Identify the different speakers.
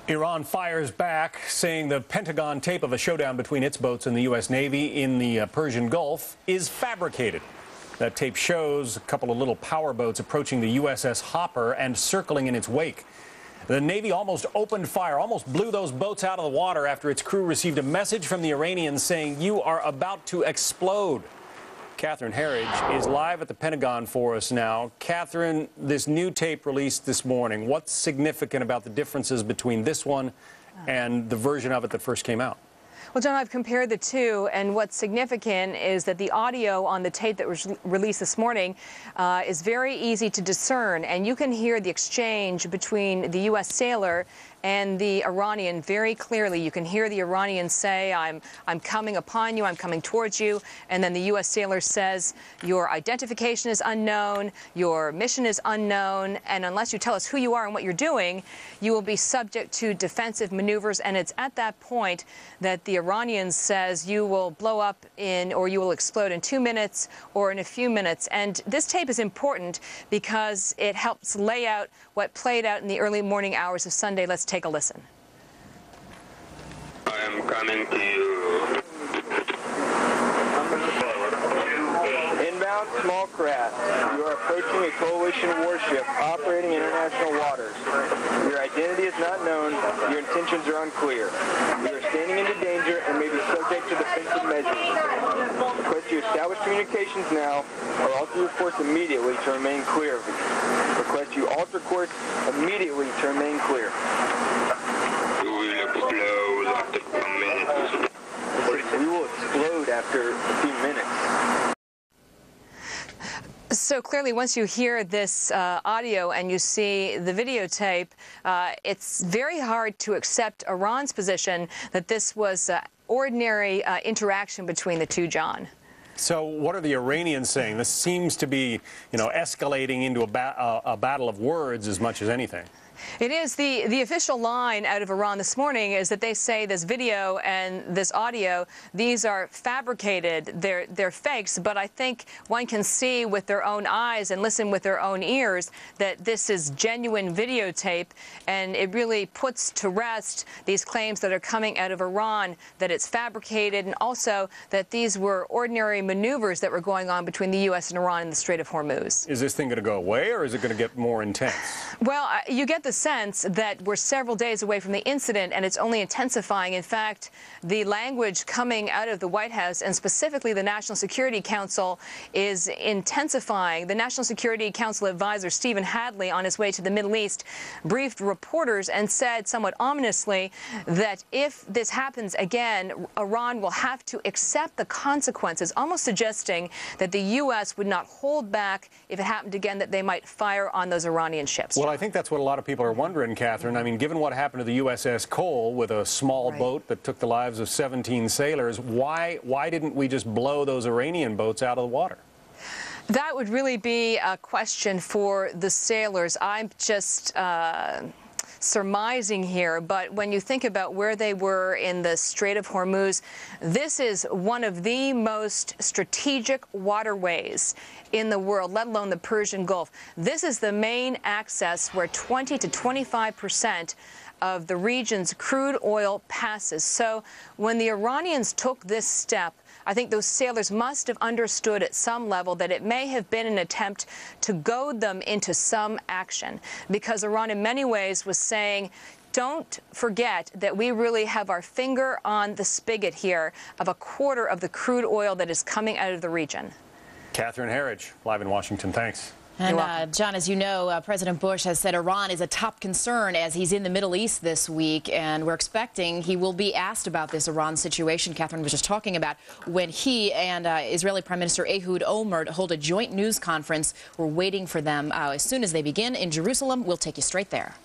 Speaker 1: Iran fires back, saying the Pentagon tape of a showdown between its boats and the U.S. Navy in the Persian Gulf is fabricated. That tape shows a couple of little power boats approaching the USS Hopper and circling in its wake. The Navy almost opened fire, almost blew those boats out of the water after its crew received a message from the Iranians saying, "You are about to explode." Catherine Herridge is live at the Pentagon for us now. Catherine, this new tape released this morning, what's significant about the differences between this one and the version of it that first came out?
Speaker 2: Well, John, I've compared the two, and what's significant is that the audio on the tape that was released this morning is very easy to discern, and you can hear the exchange between the U.S. sailor and the Iranian very clearly. You can hear the Iranian say, I'm coming upon you, I'm coming towards you, and then the U.S. sailor says, your identification is unknown, your mission is unknown, and unless you tell us who you are and what you're doing, you will be subject to defensive maneuvers. And it's at that point that the Iranian says you will blow up or you will explode in 2 minutes or in a few minutes. And this tape is important because it helps lay out what played out in the early morning hours of Sunday. Let's take a listen.
Speaker 3: I am coming to you. Inbound small craft. You are approaching a coalition warship operating in international waters. Your identity is not known. Your intentions are unclear. You are standing into danger and may be subject to defensive measures. Request you establish communications now or alter your course immediately to remain clear of it. Request you alter course immediately to remain clear. You will explode after a minute. We will explode after a few minutes.
Speaker 2: So clearly, once you hear this audio and you see the videotape, it's very hard to accept Iran's position that this was ordinary interaction between the two, John.
Speaker 1: So what are the Iranians saying? This seems to be, escalating into a battle of words as much as anything.
Speaker 2: It is. The official line out of Iran this morning is that they say this video and this audio, these are fabricated, they're fakes, but I think one can see with their own eyes and listen with their own ears that this is genuine videotape, and it really puts to rest these claims that are coming out of Iran that it's fabricated, and also that these were ordinary maneuvers that were going on between the U.S. and Iran in the Strait of Hormuz.
Speaker 1: Is this thing going to go away, or is it going to get more intense?
Speaker 2: Well, you get the sense that we're several days away from the incident, and it's only intensifying. In fact, the language coming out of the White House, and specifically the National Security Council, is intensifying. The National Security Council advisor, Stephen Hadley, on his way to the Middle East, briefed reporters and said somewhat ominously that if this happens again, Iran will have to accept the consequences, almost suggesting that the U.S. would not hold back if it happened again, that they might fire on those Iranian ships.
Speaker 1: Well, I think that's what a lot of people are wondering, Catherine. I mean, given what happened to the USS Cole with a small boat that took the lives of 17 sailors, why didn't we just blow those Iranian boats out of the water?
Speaker 2: That would really be a question for the sailors. I'm just surmising here, but when you think about where they were in the Strait of Hormuz, this is one of the most strategic waterways in the world, let alone the Persian Gulf. This is the main access where 20 to 25% of the region's crude oil passes. So when the Iranians took this step, I think those sailors must have understood at some level that it may have been an attempt to goad them into some action, because Iran in many ways was saying, don't forget that we really have our finger on the spigot here of a quarter of the crude oil that is coming out of the region.
Speaker 1: Catherine Herridge, live in Washington. Thanks.
Speaker 4: And, John, as you know, President Bush has said Iran is a top concern as he's in the Middle East this week, and we're expecting he will be asked about this Iran situation Catherine was just talking about when he and Israeli Prime Minister Ehud Olmert hold a joint news conference. We're waiting for them as soon as they begin in Jerusalem. We'll take you straight there.